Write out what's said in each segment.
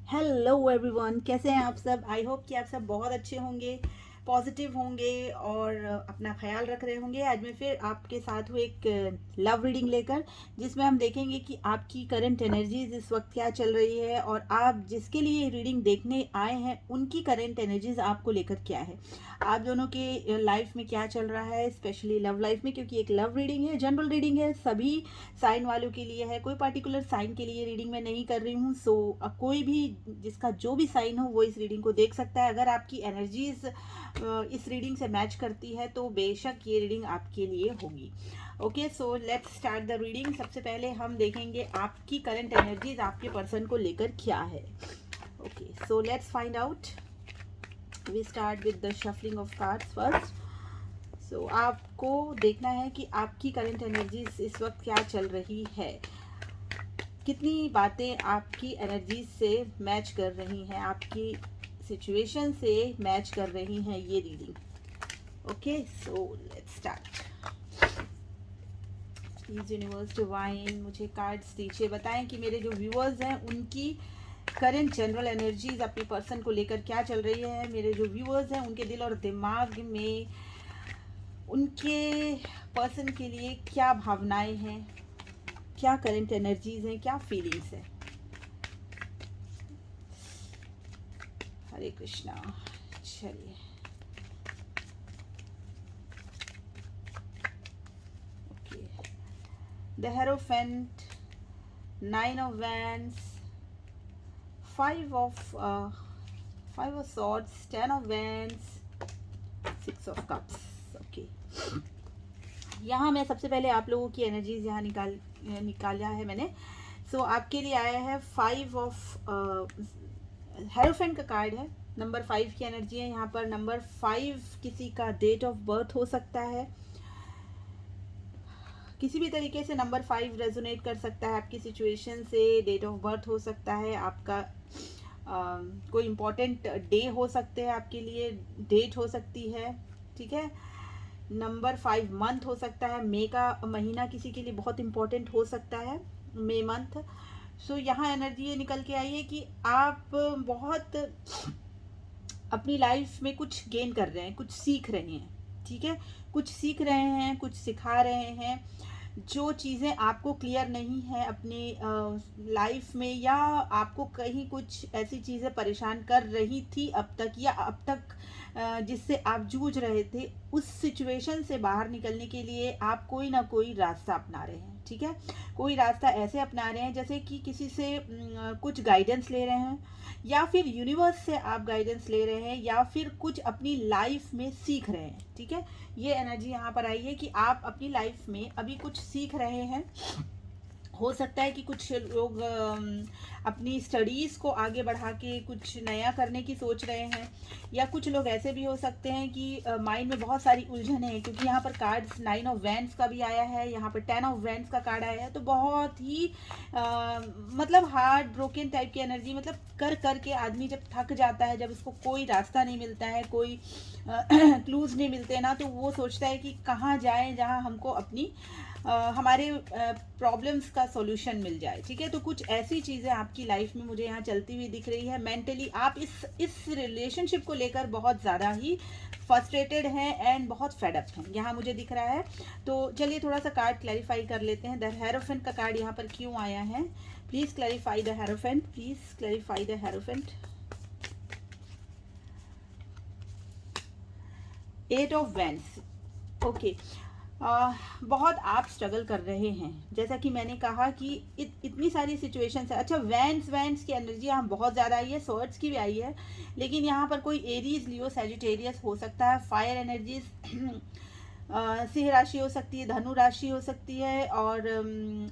Hello everyone, कैसे हैं आप सब। आई होप कि आप सब बहुत अच्छे होंगे, पॉजिटिव होंगे और अपना ख्याल रख रहे होंगे। आज मैं फिर आपके साथ हूँ एक लव रीडिंग लेकर, जिसमें हम देखेंगे कि आपकी करंट एनर्जीज इस वक्त क्या चल रही है और आप जिसके लिए रीडिंग देखने आए हैं उनकी करंट एनर्जीज आपको लेकर क्या है, आप दोनों के लाइफ में क्या चल रहा है, स्पेशली लव लाइफ में। क्योंकि एक लव रीडिंग है, जनरल रीडिंग है, सभी साइन वालों के लिए है, कोई पर्टिकुलर साइन के लिए रीडिंग में नहीं कर रही हूँ। सो कोई भी जिसका जो भी साइन हो वो इस रीडिंग को देख सकता है। अगर आपकी एनर्जीज इस रीडिंग से मैच करती है तो बेशक ये रीडिंग आपके लिए होगी। Okay, so let's start the reading. सबसे पहले हम देखेंगे आपकी करंट एनर्जीज आपके पर्सन को लेकर क्या है। Okay, so let's find out. We start with the shuffling of cards first. So आपको देखना है कि आपकी करंट एनर्जीज इस वक्त क्या चल रही है, कितनी बातें आपकी एनर्जीज से मैच कर रही हैं, आपकी सिचुएशन से मैच कर रही हैं ये reading. Okay, so let's start. Please universe divine मुझे कार्ड्स दीजिए, बताएं कि मेरे जो व्यूअर्स हैं उनकी करंट जनरल एनर्जीज अपने पर्सन को लेकर क्या चल रही है। मेरे जो व्यूअर्स हैं उनके दिल और दिमाग में उनके पर्सन के लिए क्या भावनाएं हैं, क्या करंट एनर्जीज हैं, क्या फीलिंग्स हैं। हरे कृष्णा। चलिए, okay. The hierophant, 9 of Wands, 5 of Swords, 10 of Wands, 6 of Cups। Okay, यहाँ मैं सबसे पहले आप लोगों की एनर्जीज यहाँ निकाला है मैंने। सो आपके लिए आया है 5 of हेरोफेंट का कार्ड है। नंबर 5 की एनर्जी है यहाँ पर। नंबर 5 किसी का डेट ऑफ बर्थ हो सकता है, किसी भी तरीके से नंबर 5 रेजोनेट कर सकता है आपकी सिचुएशन से। डेट ऑफ बर्थ हो सकता है आपका, कोई इम्पोर्टेंट डे हो सकते हैं आपके लिए, डेट हो सकती है, ठीक है। नंबर 5 मंथ हो सकता है, मई का महीना किसी के लिए बहुत इम्पोर्टेंट हो सकता है, मई मंथ। सो यहाँ एनर्जी ये निकल के आई है कि आप बहुत अपनी लाइफ में कुछ गेन कर रहे हैं, कुछ सीख रहे हैं, ठीक है। कुछ सीख रहे हैं, कुछ सिखा रहे हैं। जो चीज़ें आपको क्लियर नहीं है अपनी लाइफ में, या आपको कहीं कुछ ऐसी चीज़ें परेशान कर रही थी अब तक, या अब तक जिससे आप जूझ रहे थे, उस सिचुएशन से बाहर निकलने के लिए आप कोई ना कोई रास्ता अपना रहे हैं, ठीक है। कोई रास्ता ऐसे अपना रहे हैं जैसे कि किसी से कुछ गाइडेंस ले रहे हैं, या फिर यूनिवर्स से आप गाइडेंस ले रहे हैं, या फिर कुछ अपनी लाइफ में सीख रहे हैं, ठीक है। ये एनर्जी यहाँ पर आई है कि आप अपनी लाइफ में अभी कुछ सीख रहे हैं। हो सकता है कि कुछ लोग अपनी स्टडीज़ को आगे बढ़ा के कुछ नया करने की सोच रहे हैं, या कुछ लोग ऐसे भी हो सकते हैं कि माइंड में बहुत सारी उलझन है। क्योंकि यहाँ पर कार्ड्स 9 of Wands का भी आया है, यहाँ पर 10 of Wands का कार्ड आया है, तो बहुत ही मतलब हार्ट ब्रोकन टाइप की एनर्जी। मतलब कर कर के आदमी जब थक जाता है, जब उसको कोई रास्ता नहीं मिलता है, कोई क्लूज नहीं मिलते ना, तो वो सोचता है कि कहाँ जाए जहाँ हमको अपनी हमारे प्रॉब्लम्स का सॉल्यूशन मिल जाए, ठीक है। तो कुछ ऐसी चीज़ें आपकी लाइफ में मुझे यहाँ चलती हुई दिख रही है। मेंटली आप इस रिलेशनशिप को लेकर बहुत ज़्यादा ही फ्रस्ट्रेटेड हैं एंड बहुत फेडअप हैं, यहाँ मुझे दिख रहा है। तो चलिए थोड़ा सा कार्ड क्लैरिफाई कर लेते हैं। द हेरोफेंट का कार्ड यहाँ पर क्यों आया है, please clarify the hierophant, please clarify the hierophant. 8 of Wands, okay. बहुत आप स्ट्रगल कर रहे हैं, जैसा कि मैंने कहा कि इतनी सारी सिचुएशंस है। अच्छा, वैंस की एनर्जी यहाँ बहुत ज़्यादा आई है, सॉर्ड्स की भी आई है, लेकिन यहाँ पर कोई एरीज, लियो, सैजिटेरियस हो सकता है। फायर एनर्जीज सिंह राशि हो सकती है, धनु राशि हो सकती है, और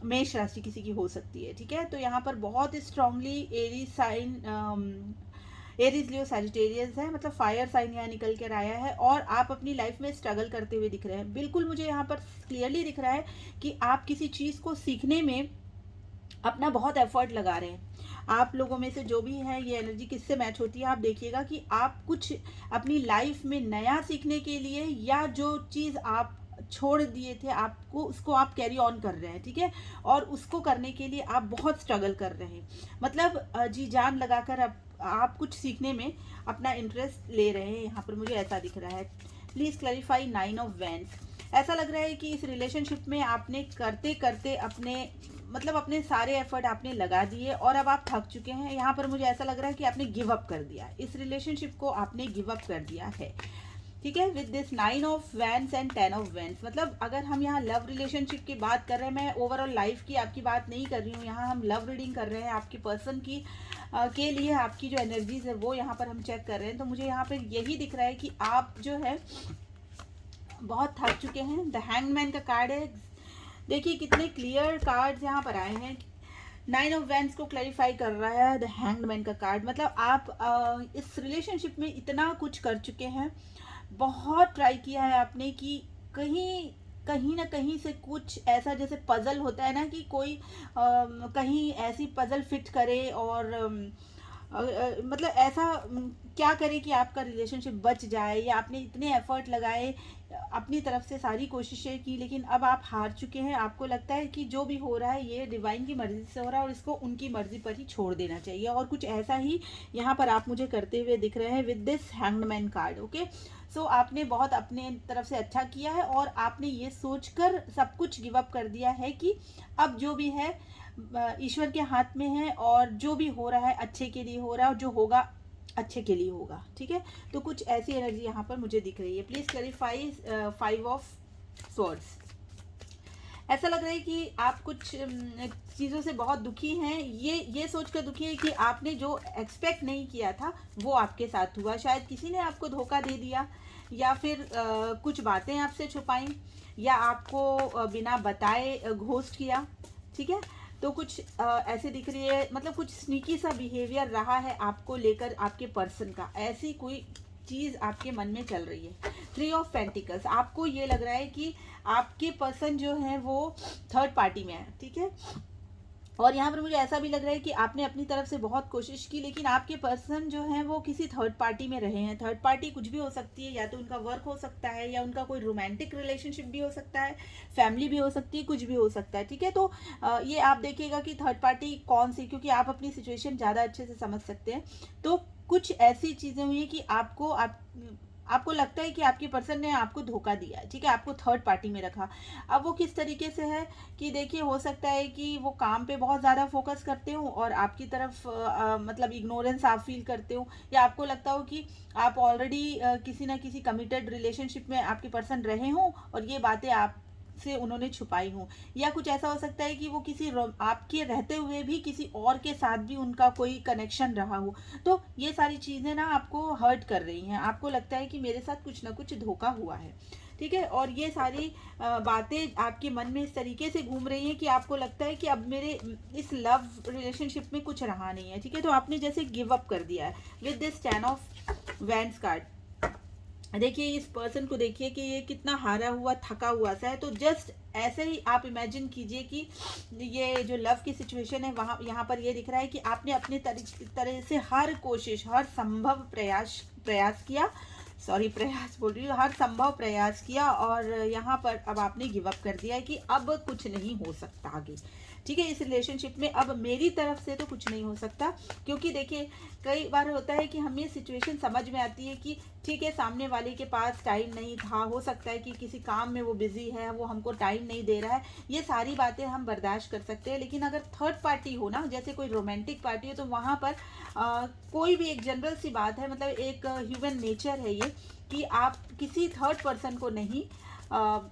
मेष राशि किसी की हो सकती है, ठीक है। तो यहाँ पर बहुत स्ट्रांगली एरीज साइन, एरीज, लियो, सैजिटेरियस है, मतलब फायर साइन यहाँ निकल कर आया है। और आप अपनी लाइफ में स्ट्रगल करते हुए दिख रहे हैं। बिल्कुल मुझे यहाँ पर क्लियरली दिख रहा है कि आप किसी चीज़ को सीखने में अपना बहुत एफर्ट लगा रहे हैं। आप लोगों में से जो भी है, ये एनर्जी किससे मैच होती है, आप देखिएगा कि आप कुछ अपनी लाइफ में नया सीखने के लिए, या जो चीज़ आप छोड़ दिए थे आपको, उसको आप कैरी ऑन कर रहे हैं, ठीक है। और उसको करने के लिए आप बहुत स्ट्रगल कर रहे हैं, मतलब जी जान लगाकर आप कुछ सीखने में अपना इंटरेस्ट ले रहे हैं, यहाँ पर मुझे ऐसा दिख रहा है। Please clarify 9 of wands. ऐसा लग रहा है कि इस रिलेशनशिप में आपने करते करते अपने सारे एफर्ट आपने लगा दिए और अब आप थक चुके हैं। यहाँ पर मुझे ऐसा लग रहा है कि आपने गिव अप कर दिया, इस रिलेशनशिप को आपने गिव अप कर दिया है, ठीक है। With this 9 of wands and 10 of wands, मतलब अगर हम यहाँ लव रिलेशनशिप की बात कर रहे हैं, मैं ओवरऑल लाइफ की आपकी बात नहीं कर रही हूँ, यहाँ हम लव रीडिंग कर रहे हैं आपके पर्सन की के लिए आपकी जो एनर्जीज है वो यहाँ पर हम चेक कर रहे हैं। तो मुझे यहाँ पर यही दिख रहा है कि आप जो है बहुत थक चुके हैं। द हैंगमैन का कार्ड है, देखिए कितने क्लियर कार्ड्स यहाँ पर आए हैं। 9 ऑफ वैंड्स को क्लैरिफाई कर रहा है द हैंगमैन का कार्ड, मतलब आप इस रिलेशनशिप में इतना कुछ कर चुके हैं, बहुत ट्राई किया है आपने कि कहीं कहीं ना कहीं से कुछ ऐसा, जैसे पजल होता है ना कि कोई कहीं ऐसी पजल फिट करे और मतलब ऐसा क्या करे कि आपका रिलेशनशिप बच जाए, या आपने इतने एफर्ट लगाए, अपनी तरफ से सारी कोशिशें की, लेकिन अब आप हार चुके हैं। आपको लगता है कि जो भी हो रहा है ये डिवाइन की मर्जी से हो रहा है और इसको उनकी मर्जी पर ही छोड़ देना चाहिए, और कुछ ऐसा ही यहाँ पर आप मुझे करते हुए दिख रहे हैं with this hangman card. Okay, so आपने बहुत अपने तरफ से अच्छा किया है और आपने ये सोचकर सब कुछ गिव अप कर दिया है कि अब जो भी है ईश्वर के हाथ में है, और जो भी हो रहा है अच्छे के लिए हो रहा है, और जो होगा अच्छे के लिए होगा, ठीक है। तो कुछ ऐसी एनर्जी यहाँ पर मुझे दिख रही है। Please clarify 5 of swords. ऐसा लग रहा है कि आप कुछ चीज़ों से बहुत दुखी हैं, ये सोचकर दुखी है कि आपने जो एक्सपेक्ट नहीं किया था वो आपके साथ हुआ। शायद किसी ने आपको धोखा दे दिया, या फिर कुछ बातें आपसे छुपाई, या आपको बिना बताए घोस्ट किया, ठीक है। तो कुछ ऐसे दिख रही है, मतलब कुछ स्नीकी सा बिहेवियर रहा है आपको लेकर आपके पर्सन का, ऐसी कोई चीज़ आपके मन में चल रही है। 3 ऑफ पेंटिकल्स, आपको ये लग रहा है कि आपके पर्सन जो है वो थर्ड पार्टी में है, ठीक है। और यहाँ पर मुझे ऐसा भी लग रहा है कि आपने अपनी तरफ से बहुत कोशिश की, लेकिन आपके पर्सन जो है वो किसी थर्ड पार्टी में रहे हैं। थर्ड पार्टी कुछ भी हो सकती है, या तो उनका वर्क हो सकता है, या उनका कोई रोमांटिक रिलेशनशिप भी हो सकता है, फैमिली भी हो सकती है, कुछ भी हो सकता है, ठीक है। तो ये आप देखिएगा कि थर्ड पार्टी कौन सी, क्योंकि आप अपनी सिचुएशन ज़्यादा अच्छे से समझ सकते हैं। तो कुछ ऐसी चीज़ें हुई कि आपको लगता है कि आपके पर्सन ने आपको धोखा दिया है, ठीक है, आपको थर्ड पार्टी में रखा। अब वो किस तरीके से है कि देखिए, हो सकता है कि वो काम पे बहुत ज़्यादा फोकस करते हो और आपकी तरफ मतलब इग्नोरेंस आप फील करते हो, या आपको लगता हो कि आप ऑलरेडी किसी ना किसी कमिटेड रिलेशनशिप में आपके पर्सन रहे हों और ये बातें आप से उन्होंने छुपाई हूँ, या कुछ ऐसा हो सकता है कि वो आपके रहते हुए भी किसी और के साथ भी उनका कोई कनेक्शन रहा हो। तो ये सारी चीज़ें ना आपको हर्ट कर रही हैं, आपको लगता है कि मेरे साथ कुछ ना कुछ धोखा हुआ है, ठीक है। और ये सारी बातें आपके मन में इस तरीके से घूम रही हैं कि आपको लगता है कि अब मेरे इस लव रिलेशनशिप में कुछ रहा नहीं है, ठीक है। तो आपने जैसे गिव अप कर दिया है with this 10 of wands card. देखिए इस पर्सन को देखिए कि ये कितना हारा हुआ थका हुआ सा है। तो जस्ट ऐसे ही आप इमेजिन कीजिए कि ये जो लव की सिचुएशन है वहाँ यहाँ पर ये दिख रहा है कि आपने अपने तरह से हर कोशिश, हर संभव प्रयास किया, सॉरी प्रयास बोल रही हूँ, हर संभव प्रयास किया, और यहाँ पर अब आपने गिव अप कर दिया है कि अब कुछ नहीं हो सकता आगे, ठीक है। इस रिलेशनशिप में अब मेरी तरफ से तो कुछ नहीं हो सकता, क्योंकि देखिए कई बार होता है कि हमें सिचुएशन समझ में आती है कि ठीक है, सामने वाले के पास टाइम नहीं था, हो सकता है कि किसी काम में वो बिजी है, वो हमको टाइम नहीं दे रहा है, ये सारी बातें हम बर्दाश्त कर सकते हैं। लेकिन अगर थर्ड पार्टी हो ना, जैसे कोई रोमांटिक पार्टी हो, तो वहाँ पर कोई भी एक जनरल सी बात है, मतलब एक ह्यूमन नेचर है ये, कि आप किसी थर्ड पर्सन को नहीं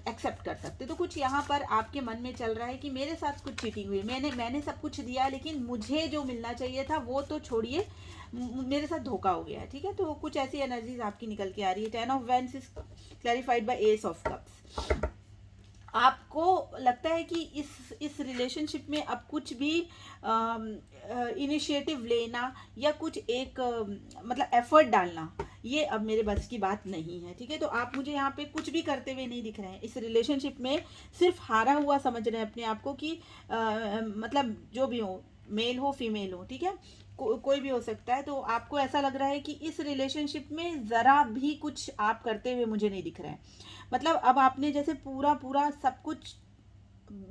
एक्सेप्ट कर सकते। तो कुछ यहाँ पर आपके मन में चल रहा है कि मेरे साथ कुछ चीटिंग हुई, मैंने सब कुछ दिया, लेकिन मुझे जो मिलना चाहिए था वो तो छोड़िए, मेरे साथ धोखा हो गया है, ठीक है। तो कुछ ऐसी एनर्जीज आपकी निकल के आ रही है। 10 of wands is clarified by S of cups. आपको लगता है कि इस रिलेशनशिप में अब कुछ भी इनिशिएटिव लेना, या कुछ एक मतलब एफर्ट डालना, ये अब मेरे बस की बात नहीं है, ठीक है। तो आप मुझे यहाँ पे कुछ भी करते हुए नहीं दिख रहे हैं इस रिलेशनशिप में, सिर्फ हारा हुआ समझ रहे हैं अपने आप को कि मतलब जो भी हो, मेल हो फीमेल हो, ठीक है। कोई भी हो सकता है। तो आपको ऐसा लग रहा है कि इस रिलेशनशिप में ज़रा भी कुछ आप करते हुए मुझे नहीं दिख रहे हैं। मतलब अब आपने जैसे पूरा पूरा सब कुछ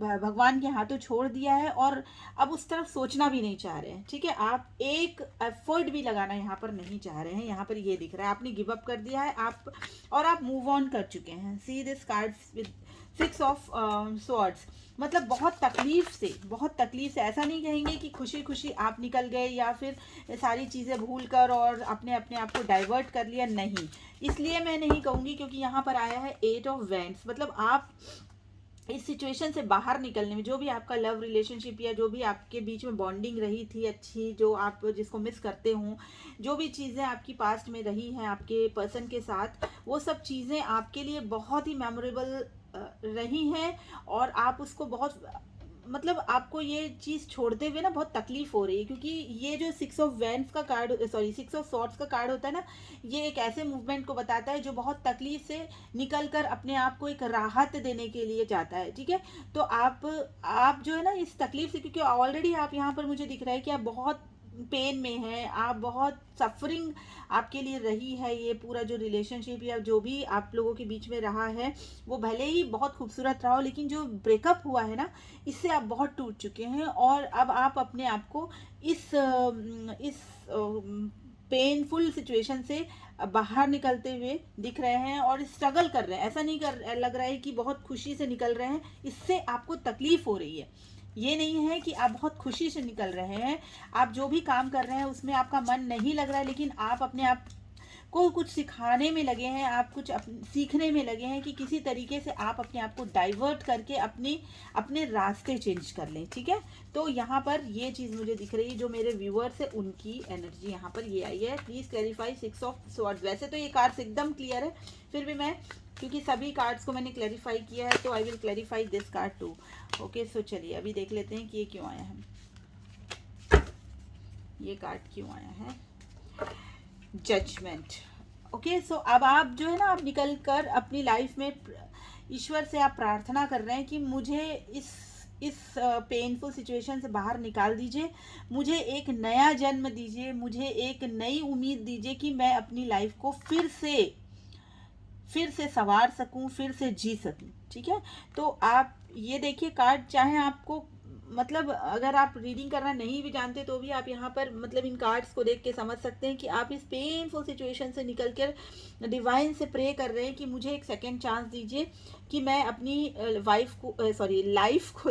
भगवान के हाथों छोड़ दिया है और अब उस तरफ सोचना भी नहीं चाह रहे हैं। ठीक है, आप एक एफर्ट भी लगाना यहाँ पर नहीं चाह रहे हैं। यहाँ पर ये दिख रहा है आपने गिव अप कर दिया है आप, और आप मूव ऑन कर चुके हैं। See this cards with 6 of swords. मतलब बहुत तकलीफ से, बहुत तकलीफ से, ऐसा नहीं कहेंगे कि खुशी खुशी आप निकल गए या फिर सारी चीज़ें भूल कर और अपने अपने आप को डाइवर्ट कर लिया, नहीं। इसलिए मैं नहीं कहूँगी क्योंकि यहाँ पर आया है 8 ऑफ वैंड्स। मतलब आप इस सिचुएशन से बाहर निकलने में, जो भी आपका लव रिलेशनशिप या जो भी आपके बीच में बॉन्डिंग रही थी अच्छी, जो आप जिसको मिस करते हो, जो भी चीज़ें आपकी पास्ट में रही हैं आपके पर्सन के साथ, वो सब चीज़ें आपके लिए बहुत ही मेमोरेबल रही हैं। और आप उसको बहुत, मतलब आपको ये चीज़ छोड़ते हुए ना बहुत तकलीफ हो रही है, क्योंकि ये जो 6 ऑफ वैंड्स का कार्ड, सॉरी 6 ऑफ स्वॉर्ड्स का कार्ड होता है ना, ये एक ऐसे मूवमेंट को बताता है जो बहुत तकलीफ से निकल कर अपने आप को एक राहत देने के लिए जाता है। ठीक है, तो आप जो है ना इस तकलीफ से, क्योंकि ऑलरेडी आप यहाँ पर मुझे दिख रहा है कि आप बहुत पेन में हैं, आप बहुत सफरिंग आपके लिए रही है। ये पूरा जो रिलेशनशिप या जो भी आप लोगों के बीच में रहा है, वो भले ही बहुत खूबसूरत रहा हो, लेकिन जो ब्रेकअप हुआ है ना, इससे आप बहुत टूट चुके हैं। और अब आप अपने आप को इस पेनफुल सिचुएशन से बाहर निकलते हुए दिख रहे हैं और स्ट्रगल कर रहे हैं। ऐसा नहीं कर लग रहा है कि बहुत खुशी से निकल रहे हैं, इससे आपको तकलीफ हो रही है। ये नहीं है कि आप बहुत खुशी से निकल रहे हैं। आप जो भी काम कर रहे हैं उसमें आपका मन नहीं लग रहा है, लेकिन आप अपने आप को कुछ सिखाने में लगे हैं, आप कुछ सीखने में लगे हैं कि किसी तरीके से आप अपने आप को डाइवर्ट करके अपने रास्ते चेंज कर लें। ठीक है, तो यहाँ पर ये चीज़ मुझे दिख रही है। जो मेरे व्यूअर्स है उनकी एनर्जी यहाँ पर ये आई है। Please clarify 6 of swords. वैसे तो ये कार्ड्स एकदम क्लियर है, फिर भी मैं, क्योंकि सभी कार्ड्स को मैंने क्लैरिफाई किया है, तो I will clarify this card too. Okay, so चलिए अभी देख लेते हैं कि ये क्यों आया है, ये कार्ड क्यों आया है। जजमेंट। ओके, सो अब आप जो है ना, आप निकल कर अपनी लाइफ में ईश्वर से आप प्रार्थना कर रहे हैं कि मुझे इस पेनफुल सिचुएशन से बाहर निकाल दीजिए, मुझे एक नया जन्म दीजिए, मुझे एक नई उम्मीद दीजिए कि मैं अपनी लाइफ को फिर से संवार सकूं, फिर से जी सकूं। ठीक है, तो आप ये देखिए कार्ड, चाहे आपको, मतलब अगर आप रीडिंग करना नहीं भी जानते तो भी आप यहाँ पर मतलब इन कार्ड्स को देख के समझ सकते हैं कि आप इस पेनफुल सिचुएशन से निकल कर डिवाइन से प्रे कर रहे हैं कि मुझे एक सेकेंड चांस दीजिए कि मैं अपनी लाइफ को आई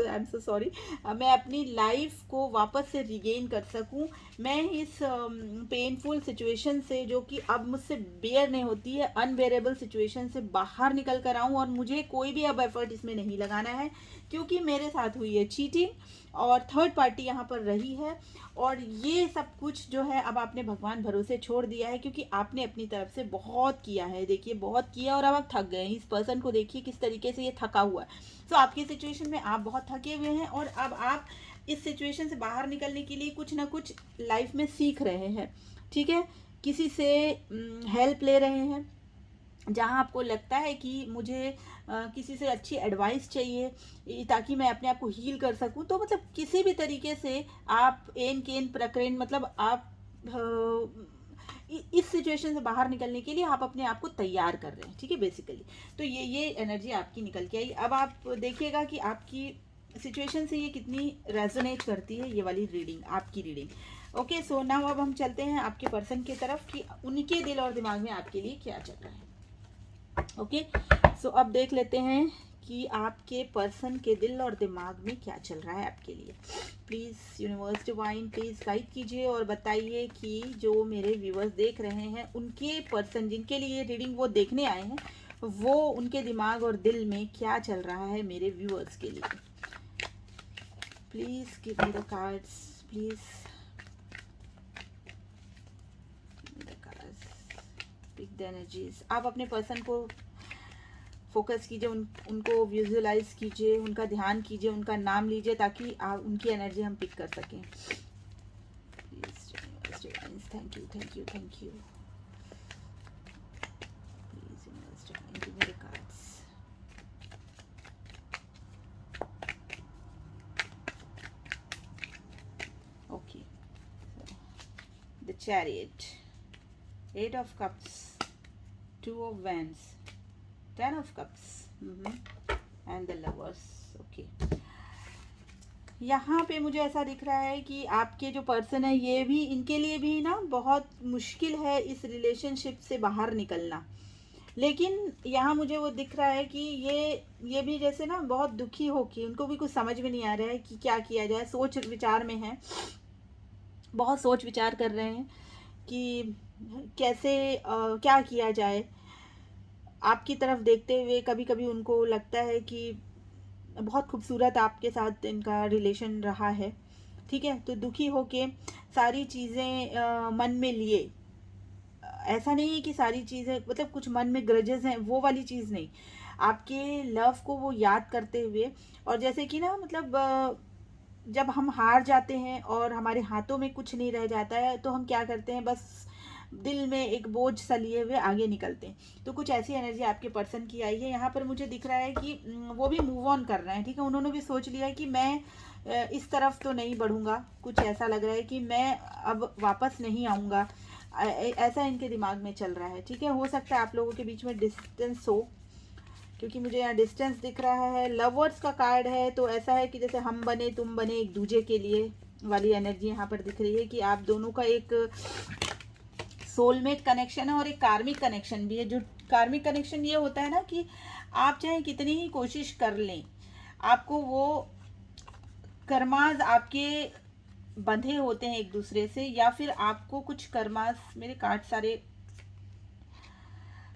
एम सो सॉरी, मैं अपनी लाइफ को वापस से रिगेन कर सकूं। मैं इस पेनफुल सिचुएशन से, जो कि अब मुझसे बेयर नहीं होती है, अनबेरेबल सिचुएशन से बाहर निकल कर आऊँ, और मुझे कोई भी अब एफर्ट इसमें नहीं लगाना है, क्योंकि मेरे साथ हुई है चीटिंग और थर्ड पार्टी यहाँ पर रही है। और ये सब कुछ जो है अब आपने भगवान भरोसे छोड़ दिया है, क्योंकि आपने अपनी तरफ से बहुत किया है। देखिए बहुत किया और अब आप थक गए हैं। इस पर्सन को देखिए किस तरीके से ये थका हुआ है। तो आपकी सिचुएशन में आप बहुत थके हुए हैं, और अब आप इस सिचुएशन से बाहर निकलने के लिए कुछ ना कुछ लाइफ में सीख रहे हैं। ठीक है, किसी से हेल्प ले रहे हैं, जहाँ आपको लगता है कि मुझे किसी से अच्छी एडवाइस चाहिए ताकि मैं अपने आप को हील कर सकूं। तो मतलब किसी भी तरीके से आप एन केन प्रकरण, मतलब आप इस सिचुएशन से बाहर निकलने के लिए आप अपने आप को तैयार कर रहे हैं। ठीक है, बेसिकली तो ये एनर्जी आपकी निकल के आई। अब आप देखिएगा कि आपकी सिचुएशन से ये कितनी रेजोनेट करती है, ये वाली रीडिंग, आपकी रीडिंग। ओके, सो नाउ अब हम चलते हैं आपके पर्सन की तरफ कि उनके दिल और दिमाग में आपके लिए क्या चल रहा है। ओके, सो अब देख लेते हैं कि आपके पर्सन के दिल और दिमाग में क्या चल रहा है आपके लिए। Please universe divine please guide कीजिए और बताइए कि जो मेरे व्यूअर्स देख रहे हैं, उनके पर्सन जिनके लिए रीडिंग वो देखने आए हैं, वो उनके दिमाग और दिल में क्या चल रहा है मेरे व्यूअर्स के लिए। Please give me the cards, please pick the energies. आप अपने पर्सन को फोकस कीजिए, उनको विजुअलाइज कीजिए, उनका ध्यान कीजिए, उनका नाम लीजिए, ताकि आप उनकी एनर्जी हम पिक कर सकें। Please thank you thank you thank you. Please give me the cards. Okay, the chariot, 8 of cups, 2 of wands, 10 of cups and the lovers. Okay, यहाँ पे मुझे ऐसा दिख रहा है कि आपके जो पर्सन है ये भी, इनके लिए भी ना बहुत मुश्किल है इस रिलेशनशिप से बाहर निकलना। लेकिन यहाँ मुझे वो दिख रहा है कि ये भी जैसे ना बहुत दुखी हो कि उनको भी कुछ समझ में नहीं आ रहा है कि क्या किया जाए, सोच विचार में है, बहुत सोच विचार कर रहे हैं कि कैसे क्या किया जाए। आपकी तरफ देखते हुए कभी कभी उनको लगता है कि बहुत खूबसूरत आपके साथ इनका रिलेशन रहा है, ठीक है। तो दुखी होके सारी चीज़ें मन में लिए, ऐसा नहीं है कि सारी चीज़ें मतलब कुछ मन में ग्रजेस हैं, वो वाली चीज़ नहीं, आपके लव को वो याद करते हुए। और जैसे कि ना मतलब जब हम हार जाते हैं और हमारे हाथों में कुछ नहीं रह जाता है तो हम क्या करते हैं, बस दिल में एक बोझ सा लिए हुए आगे निकलते हैं। तो कुछ ऐसी एनर्जी आपके पर्सन की आई है। यहाँ पर मुझे दिख रहा है कि वो भी मूव ऑन कर रहे हैं, ठीक है। उन्होंने भी सोच लिया कि मैं इस तरफ तो नहीं बढ़ूंगा, कुछ ऐसा लग रहा है कि मैं अब वापस नहीं आऊँगा, ऐसा इनके दिमाग में चल रहा है, ठीक है। हो सकता है आप लोगों के बीच में डिस्टेंस हो, क्योंकि मुझे यहाँ डिस्टेंस दिख रहा है। लवर्स का कार्ड है तो ऐसा है कि जैसे हम बने तुम बने एक दूजे के लिए वाली एनर्जी यहाँ पर दिख रही है कि आप दोनों का एक सोलमेट कनेक्शन है और एक कार्मिक कनेक्शन भी है। जो कार्मिक कनेक्शन ये होता है ना कि आप चाहे कितनी ही कोशिश कर लें, आपको वो कर्माज आपके बंधे होते हैं एक दूसरे से, या फिर आपको कुछ कर्मास, मेरे कार्ड सारे,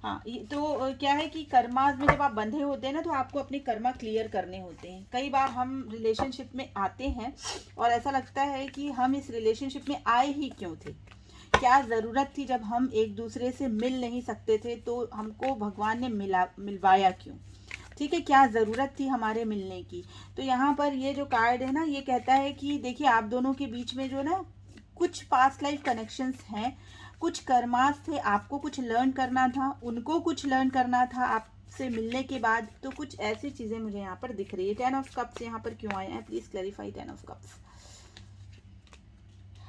हाँ, ये तो क्या है कि कर्मास में जब आप बंधे होते हैं ना तो आपको अपने कर्मा क्लियर करने होते हैं। कई बार हम रिलेशनशिप में आते हैं और ऐसा लगता है कि हम इस रिलेशनशिप में आए ही क्यों थे, क्या ज़रूरत थी, जब हम एक दूसरे से मिल नहीं सकते थे तो हमको भगवान ने मिलवाया क्यों, ठीक है, क्या ज़रूरत थी हमारे मिलने की। तो यहाँ पर ये जो कार्ड है ना ये कहता है कि देखिए आप दोनों के बीच में जो ना कुछ पास्ट लाइफ कनेक्शंस हैं, कुछ कर्मास थे, आपको कुछ लर्न करना था, उनको कुछ लर्न करना था आपसे मिलने के बाद। तो कुछ ऐसी चीज़ें मुझे यहाँ पर दिख रही है। 10 ऑफ कप्स यहाँ पर क्यों आए हैं, प्लीज़ क्लैरिफाई 10 ऑफ कप्स।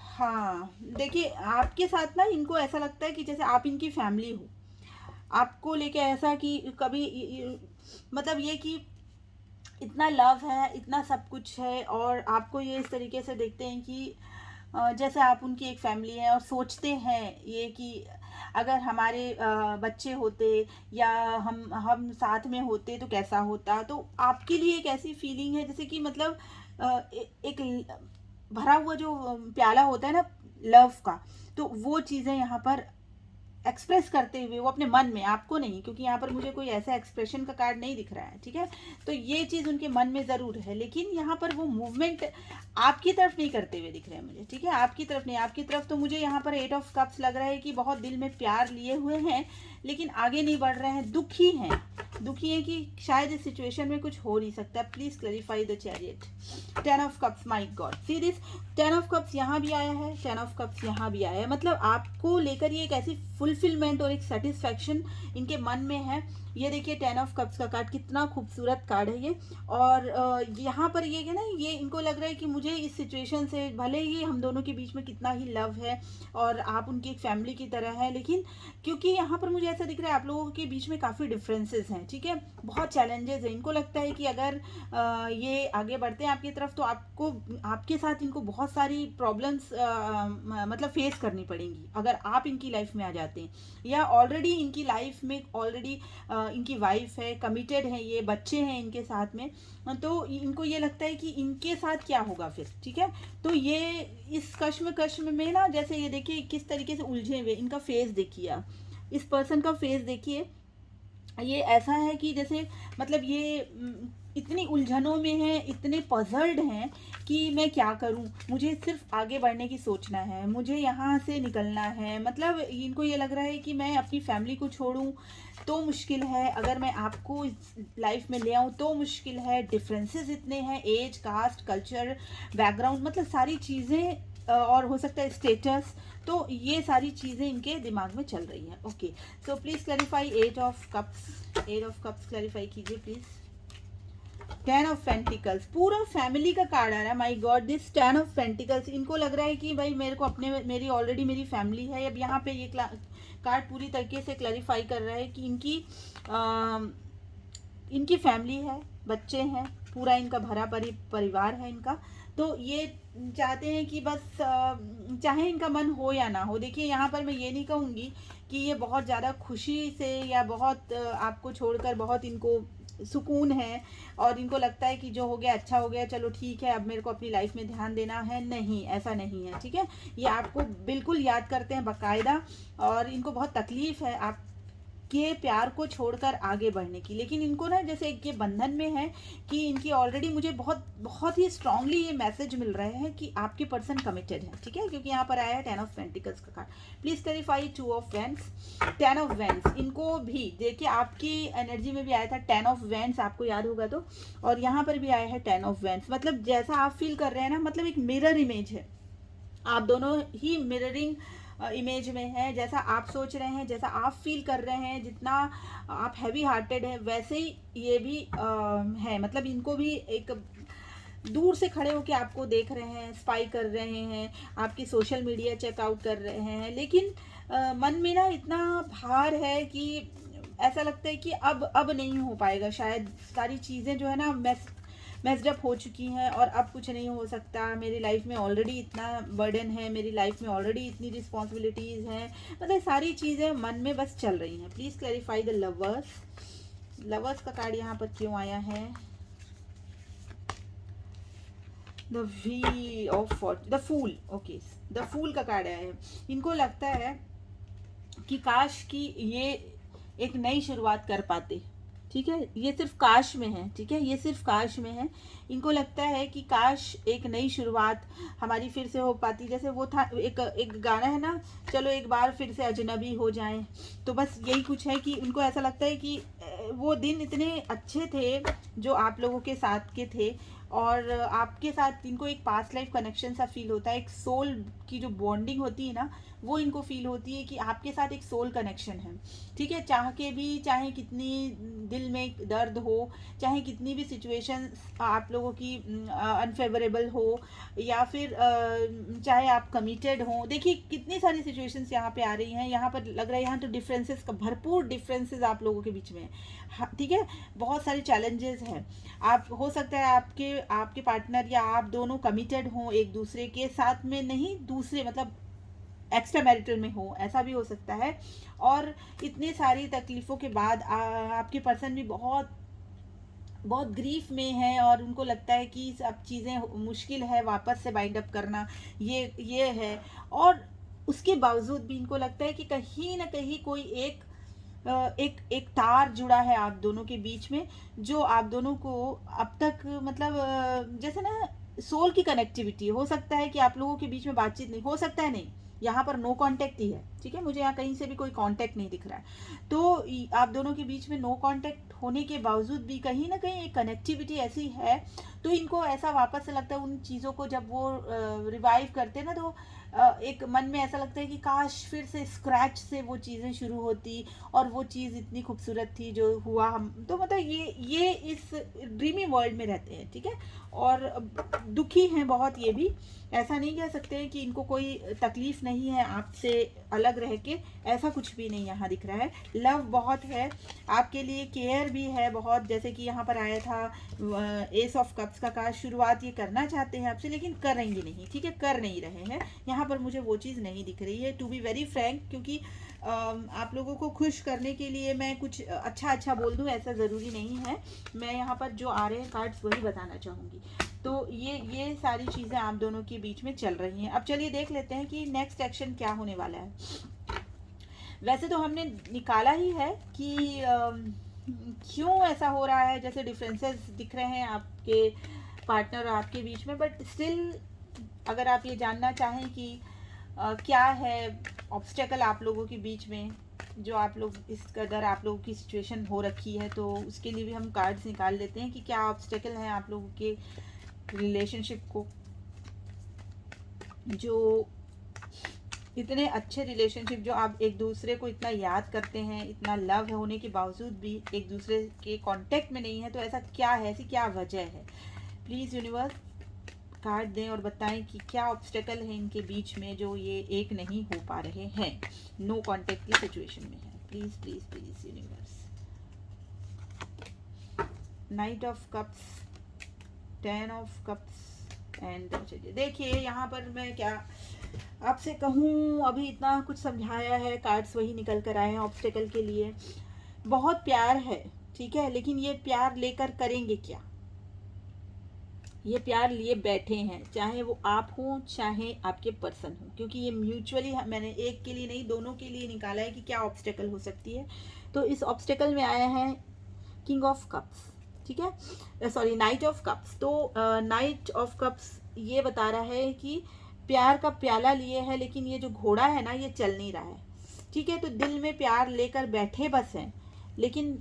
हाँ, देखिए आपके साथ ना इनको ऐसा लगता है कि जैसे आप इनकी फैमिली हो, आपको लेके ऐसा कि कभी मतलब ये कि इतना लव है, इतना सब कुछ है, और आपको ये इस तरीके से देखते हैं कि जैसे आप उनकी एक फैमिली है, और सोचते हैं ये कि अगर हमारे बच्चे होते या हम साथ में होते तो कैसा होता। तो आपके लिए एक ऐसी फीलिंग है जैसे कि मतलब एक भरा हुआ जो प्याला होता है ना लव का, तो वो चीज़ें यहाँ पर एक्सप्रेस करते हुए वो अपने मन में, आपको नहीं, क्योंकि यहाँ पर मुझे कोई ऐसा एक्सप्रेशन का कार्ड नहीं दिख रहा है, ठीक है। तो ये चीज़ उनके मन में ज़रूर है, लेकिन यहाँ पर वो मूवमेंट आपकी तरफ नहीं करते हुए दिख रहे हैं मुझे, ठीक है। आपकी तरफ नहीं, आपकी तरफ तो मुझे यहाँ पर 8 ऑफ कप्स लग रहा है कि बहुत दिल में प्यार लिए हुए हैं लेकिन आगे नहीं बढ़ रहे हैं, दुखी हैं, दुखी है कि शायद इस सिचुएशन में कुछ हो नहीं सकता। Please clarify the chariot. 10 of cups, my God, see this, 10 of cups यहाँ भी आया है, 10 ऑफ कप्स यहाँ भी आया है। मतलब आपको लेकर ये एक ऐसी फुलफिलमेंट और एक सेटिस्फैक्शन इनके मन में है। ये देखिए 10 ऑफ कप्स का कार्ड, कितना खूबसूरत कार्ड है ये। और यहाँ पर ये है ना, ये इनको लग रहा है कि मुझे इस सिचुएशन से, भले ही हम दोनों के बीच में कितना ही लव है और आप उनकी एक फैमिली की तरह है, लेकिन क्योंकि यहाँ पर मुझे ऐसा दिख रहा है आप लोगों के बीच में काफ़ी डिफरेंसेस हैं, ठीक है, बहुत चैलेंजेस हैं। इनको लगता है कि अगर ये आगे बढ़ते हैं आपकी तरफ तो आपको, आपके साथ इनको बहुत सारी प्रॉब्लम्स मतलब फेस करनी पड़ेंगी अगर आप इनकी लाइफ में आ जाते हैं, या ऑलरेडी इनकी लाइफ में ऑलरेडी इनकी वाइफ है, कमिटेड है, ये बच्चे हैं इनके साथ में, तो इनको ये लगता है कि इनके साथ क्या होगा फिर, ठीक है। तो ये इस कश्म में ना, जैसे ये देखिए किस तरीके से उलझे हुए, इनका फेस देखिए आप, इस पर्सन का फेस देखिए, ये ऐसा है कि जैसे मतलब ये इतनी उलझनों में है, इतने पजल्ड हैं कि मैं क्या करूं, मुझे सिर्फ आगे बढ़ने की सोचना है, मुझे यहाँ से निकलना है। मतलब इनको ये लग रहा है कि मैं अपनी फैमिली को छोड़ूं तो मुश्किल है, अगर मैं आपको इस लाइफ में ले आऊँ तो मुश्किल है, डिफरेंसेस इतने हैं, एज, कास्ट, कल्चर, बैकग्राउंड, मतलब सारी चीज़ें, और हो सकता है स्टेटस, तो ये सारी चीज़ें इनके दिमाग में चल रही हैं। Okay, so please clarify 8 of cups, 8 of cups clarify कीजिए प्लीज़। टेन ऑफ पेंटिकल्स, पूरा फैमिली का कार्ड आ रहा है। My God, this ten of pentacles, इनको लग रहा है कि भाई मेरे को अपने, मेरी ऑलरेडी मेरी फैमिली है। अब यहाँ पे ये कार्ड पूरी तरीके से क्लैरिफाई कर रहा है कि इनकी फैमिली है, बच्चे हैं, पूरा इनका भरा परिवार है इनका। तो ये चाहते हैं कि बस चाहे इनका मन हो या ना हो। देखिए यहाँ पर मैं ये नहीं कहूँगी कि ये बहुत ज़्यादा खुशी से या बहुत आपको छोड़कर बहुत इनको सुकून है और इनको लगता है कि जो हो गया अच्छा हो गया, चलो ठीक है, अब मेरे को अपनी लाइफ में ध्यान देना है। नहीं, ऐसा नहीं है, ठीक है। ये आपको बिल्कुल याद करते हैं बाकायदा, और इनको बहुत तकलीफ है आपके प्यार को छोड़कर आगे बढ़ने की। लेकिन इनको ना जैसे एक ये बंधन में है कि इनकी ऑलरेडी, मुझे बहुत बहुत ही स्ट्रांगली ये मैसेज मिल रहे हैं कि आपके पर्सन कमिटेड है, ठीक है, क्योंकि यहाँ पर आया है टेन ऑफ पेंटिकल्स का card. Please clarify two of wands, ten of wands, इनको भी देखिए आपकी एनर्जी में भी आया था टेन ऑफ वेंस, आपको याद होगा तो, और यहाँ पर भी आया है टेन ऑफ वेंस। मतलब जैसा आप फील कर रहे हैं ना, मतलब एक मिरर इमेज है, आप दोनों ही मिररिंग इमेज में है। जैसा आप सोच रहे हैं, जैसा आप फील कर रहे हैं, जितना आप हैवी हार्टेड है, वैसे ही ये भी है। मतलब इनको भी एक दूर से खड़े होकर आपको देख रहे हैं, स्पाई कर रहे हैं, आपकी सोशल मीडिया चेकआउट कर रहे हैं। लेकिन मन में ना इतना भार है कि ऐसा लगता है कि अब नहीं हो पाएगा शायद। सारी चीज़ें जो है ना मेस्ड अप हो चुकी हैं और अब कुछ नहीं हो सकता। मेरी लाइफ में ऑलरेडी इतना बर्डन है, मेरी लाइफ में ऑलरेडी इतनी रिस्पॉन्सिबिलिटीज़ हैं, मतलब सारी चीज़ें मन में बस चल रही हैं। Please clarify the lovers, lovers का कार्ड यहाँ पर क्यों आया है? The wheel of the fool, okay, the fool का कार्ड आया है। इनको लगता है कि काश कि ये एक नई शुरुआत कर पाते, ठीक है। ये सिर्फ काश में है, ठीक है, ये सिर्फ काश में है। इनको लगता है कि काश एक नई शुरुआत हमारी फिर से हो पाती। जैसे वो था एक गाना है ना, चलो एक बार फिर से अजनबी हो जाएं। तो बस यही कुछ है कि उनको ऐसा लगता है कि वो दिन इतने अच्छे थे जो आप लोगों के साथ के थे, और आपके साथ इनको एक पास्ट लाइफ कनेक्शन सा फील होता है। एक सोल की जो बॉन्डिंग होती है ना, वो इनको फील होती है कि आपके साथ एक सोल कनेक्शन है, ठीक है। चाह के भी, चाहे कितनी दिल में दर्द हो, चाहे कितनी भी सिचुएशन आप लोगों की अनफेवरेबल हो, या फिर चाहे आप कमिटेड हो। देखिए कितनी सारी सिचुएशंस यहाँ पे आ रही हैं। यहाँ पर लग रहा है यहाँ तो डिफरेंसेस का भरपूर डिफरेंसेस आप लोगों के बीच में है, ठीक है। बहुत सारे चैलेंजेस हैं। आप हो सकता है आपके पार्टनर या आप दोनों कमिटेड हों एक दूसरे के साथ में, नहीं दूसरे मतलब एक्स्ट्रा मैरिटल में हो, ऐसा भी हो सकता है। और इतनी सारी तकलीफ़ों के बाद आपके पर्सन भी बहुत बहुत ग्रीफ में है, और उनको लगता है कि सब चीज़ें मुश्किल है वापस से बाइंड अप करना, ये है। और उसके बावजूद भी इनको लगता है कि कहीं ना कहीं कोई एक तार जुड़ा है आप दोनों के बीच में, जो आप दोनों को अब तक मतलब जैसे ना सोल की कनेक्टिविटी। हो सकता है कि आप लोगों के बीच में बातचीत नहीं हो सकता है, नहीं, यहाँ पर नो कांटेक्ट ही है, ठीक है। मुझे यहाँ कहीं से भी कोई कांटेक्ट नहीं दिख रहा है। तो आप दोनों के बीच में नो कांटेक्ट होने के बावजूद भी कहीं ना कहीं एक कनेक्टिविटी ऐसी है। तो इनको ऐसा वापस से लगता है उन चीज़ों को जब वो रिवाइव करते हैं ना, तो एक मन में ऐसा लगता है कि काश फिर से स्क्रैच से वो चीज़ें शुरू होती, और वो चीज़ इतनी खूबसूरत थी जो हुआ। हम तो मतलब ये इस ड्रीमी वर्ल्ड में रहते हैं, ठीक है, और दुखी हैं बहुत। ये भी ऐसा नहीं कह सकते हैं कि इनको कोई तकलीफ नहीं है आपसे अलग रह के, ऐसा कुछ भी नहीं यहाँ दिख रहा है। लव बहुत है आपके लिए, केयर भी है बहुत। जैसे कि यहाँ पर आया था एस ऑफ कप्स का कार्ड, शुरुआत ये करना चाहते हैं आपसे लेकिन करेंगे नहीं, ठीक है, कर नहीं रहे हैं। यहाँ पर मुझे वो चीज़ नहीं दिख रही है, टू बी वेरी फ्रैंक, क्योंकि आप लोगों को खुश करने के लिए मैं कुछ अच्छा बोल दूँ ऐसा ज़रूरी नहीं है। मैं यहाँ पर जो आ रहे हैं कार्ड्स वही बताना चाहूँगी। तो ये सारी चीज़ें आप दोनों के बीच में चल रही हैं। अब चलिए देख लेते हैं कि नेक्स्ट एक्शन क्या होने वाला है। वैसे तो हमने निकाला ही है कि क्यों ऐसा हो रहा है, जैसे डिफरेंसेस दिख रहे हैं आपके पार्टनर और आपके बीच में, बट स्टिल अगर आप ये जानना चाहें कि क्या है ऑब्स्टेकल आप लोगों के बीच में, जो आप लोग इस कदर आप लोगों की सिचुएशन हो रखी है, तो उसके लिए भी हम कार्ड्स निकाल लेते हैं कि क्या ऑब्स्टेकल है आप लोगों के रिलेशनशिप को जो इतने अच्छे रिलेशनशिप जो आप एक दूसरे को इतना याद करते हैं, इतना लव होने के बावजूद भी एक दूसरे के कांटेक्ट में नहीं है, तो ऐसा क्या है, ऐसी क्या वजह है? प्लीज़ यूनिवर्स कार्ड दें और बताएं कि क्या ऑब्स्टेकल है इनके बीच में जो ये एक नहीं हो पा रहे हैं, नो कांटेक्ट की सिचुएशन में है। Please please please universe. Night of cups, 10 of cups and चलिए देखिए यहाँ पर मैं क्या आपसे कहूँ, अभी इतना कुछ समझाया है, कार्ड्स वही निकल कर आए हैं ऑब्स्टेकल के लिए। बहुत प्यार है, ठीक है, लेकिन ये प्यार लेकर करेंगे क्या? ये प्यार लिए बैठे हैं, चाहे वो आप हो चाहे आपके पर्सन हो, क्योंकि ये म्यूचुअली, मैंने एक के लिए नहीं दोनों के लिए निकाला है कि क्या ऑब्स्टेकल हो सकती है। तो इस ऑब्स्टेकल में आया है किंग ऑफ कप्स, ठीक है, सॉरी नाइट ऑफ कप्स। तो नाइट ऑफ कप्स ये बता रहा है कि प्यार का प्याला लिए है, लेकिन ये जो घोड़ा है ना ये चल नहीं रहा है, ठीक है। तो दिल में प्यार लेकर बैठे बस हैं, लेकिन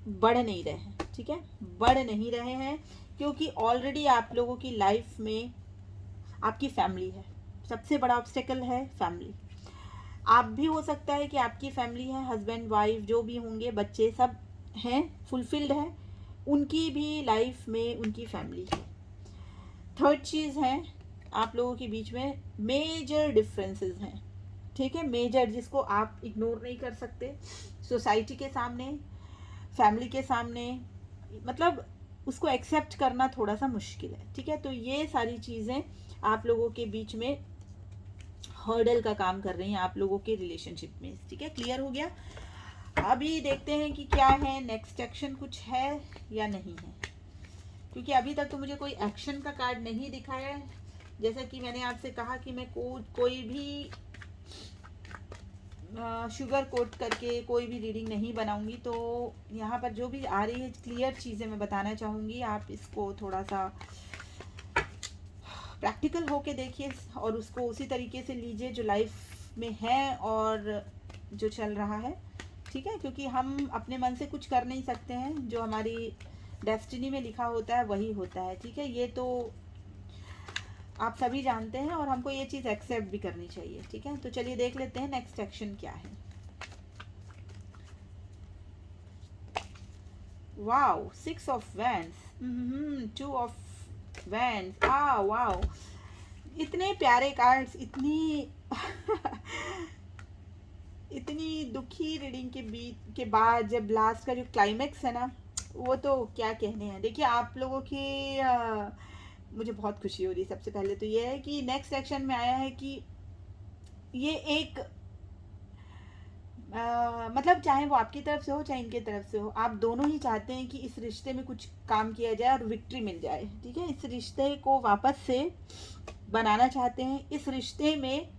बढ़ नहीं रहे हैं, ठीक है, बढ़ नहीं रहे हैं, क्योंकि ऑलरेडी आप लोगों की लाइफ में आपकी फैमिली है। सबसे बड़ा ऑब्स्टेकल है फैमिली। आप भी हो सकता है कि आपकी फैमिली है, हस्बैंड वाइफ जो भी होंगे, बच्चे सब हैं, फुलफिल्ड हैं, उनकी भी लाइफ में उनकी फैमिली है। थर्ड चीज़ है, आप लोगों के बीच में मेजर डिफरेंसेस हैं, ठीक है, मेजर, जिसको आप इग्नोर नहीं कर सकते, सोसाइटी के सामने, फैमिली के सामने, मतलब उसको एक्सेप्ट करना थोड़ा सा मुश्किल है, ठीक है। तो ये सारी चीज़ें आप लोगों के बीच में हर्डल का काम कर रही हैं आप लोगों के रिलेशनशिप में, ठीक है। क्लियर हो गया? अभी देखते हैं कि क्या है, नेक्स्ट एक्शन कुछ है या नहीं है, क्योंकि अभी तक तो मुझे कोई एक्शन का कार्ड नहीं दिखाया है। जैसा कि मैंने आपसे कहा कि मैं कोई भी शुगर कोट करके कोई भी रीडिंग नहीं बनाऊंगी, तो यहाँ पर जो भी आ रही है क्लियर चीज़ें मैं बताना चाहूँगी। आप इसको थोड़ा सा प्रैक्टिकल होके देखिए और उसको उसी तरीके से लीजिए जो लाइफ में है और जो चल रहा है, ठीक है, क्योंकि हम अपने मन से कुछ कर नहीं सकते हैं, जो हमारी डेस्टिनी में लिखा होता है वही होता है, ठीक है। ये तो आप सभी जानते हैं और हमको ये चीज़ एक्सेप्ट भी करनी चाहिए, ठीक है। तो चलिए देख लेते हैं नेक्स्ट एक्शन क्या है। Wow, 6 of wands, 2 of wands, wow, इतने प्यारे कार्ड्स, इतनी दुखी रीडिंग के बाद जब लास्ट का जो क्लाइमेक्स है ना, वो तो क्या कहने हैं। देखिए आप लोगों की मुझे बहुत खुशी हो रही है। सबसे पहले तो ये है कि नेक्स्ट सेक्शन में आया है कि ये एक मतलब चाहे वो आपकी तरफ से हो चाहे इनके तरफ से हो, आप दोनों ही चाहते हैं कि इस रिश्ते में कुछ काम किया जाए और विक्ट्री मिल जाए, ठीक है। इस रिश्ते को वापस से बनाना चाहते हैं, इस रिश्ते में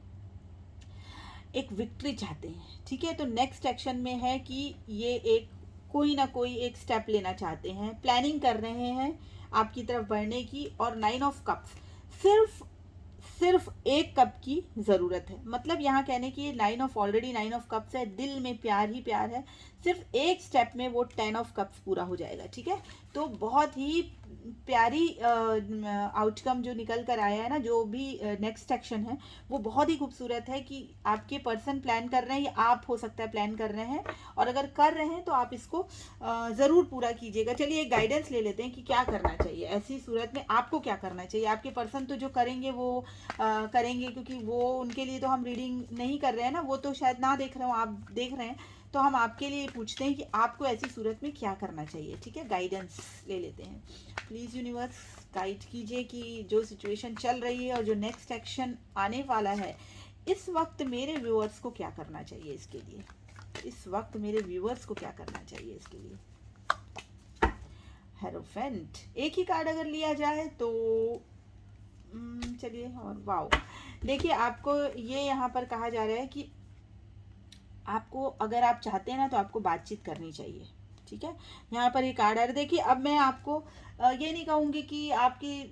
एक विक्ट्री चाहते हैं, ठीक है। तो नेक्स्ट एक्शन में है कि ये एक कोई ना कोई एक स्टेप लेना चाहते हैं, प्लानिंग कर रहे हैं आपकी तरफ बढ़ने की। और 9 ऑफ कप्स, सिर्फ एक कप की ज़रूरत है, मतलब यहाँ कहने की 9 ऑफ कप्स है, दिल में प्यार ही प्यार है, सिर्फ एक स्टेप में वो 10 ऑफ कप्स पूरा हो जाएगा, ठीक है। तो बहुत ही प्यारी आउटकम जो निकल कर आया है ना, जो भी नेक्स्ट एक्शन है वो बहुत ही खूबसूरत है कि आपके पर्सन प्लान कर रहे हैं या आप हो सकता है प्लान कर रहे हैं, और अगर कर रहे हैं तो आप इसको ज़रूर पूरा कीजिएगा। चलिए एक गाइडेंस ले लेते हैं कि क्या करना चाहिए ऐसी सूरत में, आपको क्या करना चाहिए। आपके पर्सन तो जो करेंगे वो करेंगे, क्योंकि वो उनके लिए तो हम रीडिंग नहीं कर रहे हैं ना, वो तो शायद ना देख रहे हो, आप देख रहे हैं, तो हम आपके लिए पूछते हैं कि आपको ऐसी सूरत में क्या करना चाहिए, ठीक है। गाइडेंस ले लेते हैं। प्लीज़ यूनिवर्स गाइड कीजिए कि जो सिचुएशन चल रही है और जो नेक्स्ट एक्शन आने वाला है, इस वक्त मेरे व्यूअर्स को क्या करना चाहिए इसके लिए, इस वक्त मेरे व्यूअर्स को क्या करना चाहिए इसके लिए। हेरोफेंट, एक ही कार्ड अगर लिया जाए तो चलिए, और वाओ, देखिए आपको ये यहाँ पर कहा जा रहा है कि आपको अगर आप चाहते हैं ना तो आपको बातचीत करनी चाहिए, ठीक है। यहाँ पर ये कार्ड आ रहा है। देखिए अब मैं आपको ये नहीं कहूँगी कि आपकी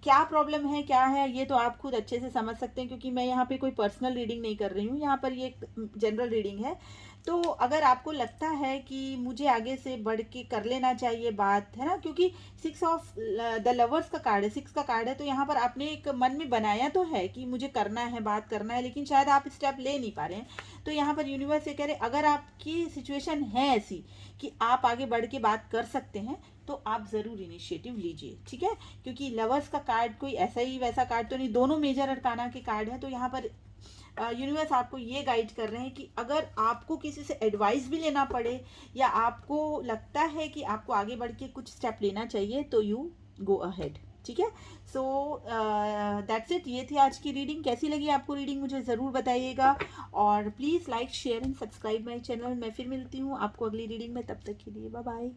क्या प्रॉब्लम है, क्या है, ये तो आप खुद अच्छे से समझ सकते हैं, क्योंकि मैं यहाँ पे कोई पर्सनल रीडिंग नहीं कर रही हूँ, यहाँ पर ये एक जनरल रीडिंग है तो अगर आपको लगता है कि मुझे आगे से बढ़ के कर लेना चाहिए बात, है ना, क्योंकि 6 ऑफ द लवर्स का कार्ड है, 6 का कार्ड है, तो यहाँ पर आपने एक मन में बनाया तो है कि मुझे करना है, बात करना है, लेकिन शायद आप स्टेप ले नहीं पा रहे हैं। तो यहाँ पर यूनिवर्स ये कह रहे अगर आपकी सिचुएशन है ऐसी कि आप आगे बढ़ के बात कर सकते हैं तो आप ज़रूर इनिशिएटिव लीजिए, ठीक है। क्योंकि लवर्स का कार्ड कोई ऐसा ही वैसा कार्ड तो नहीं, दोनों मेजर अरकाना के कार्ड है। तो यहाँ पर यूनिवर्स आपको ये गाइड कर रहे हैं कि अगर आपको किसी से एडवाइस भी लेना पड़े या आपको लगता है कि आपको आगे बढ़ के कुछ स्टेप लेना चाहिए तो यू गो अहेड, ठीक है। सो दैट्स इट, ये थी आज की रीडिंग। कैसी लगी आपको रीडिंग मुझे ज़रूर बताइएगा, और please like share and subscribe my channel. मैं फिर मिलती हूँ आपको अगली रीडिंग में, तब तक के लिए बाय बाय।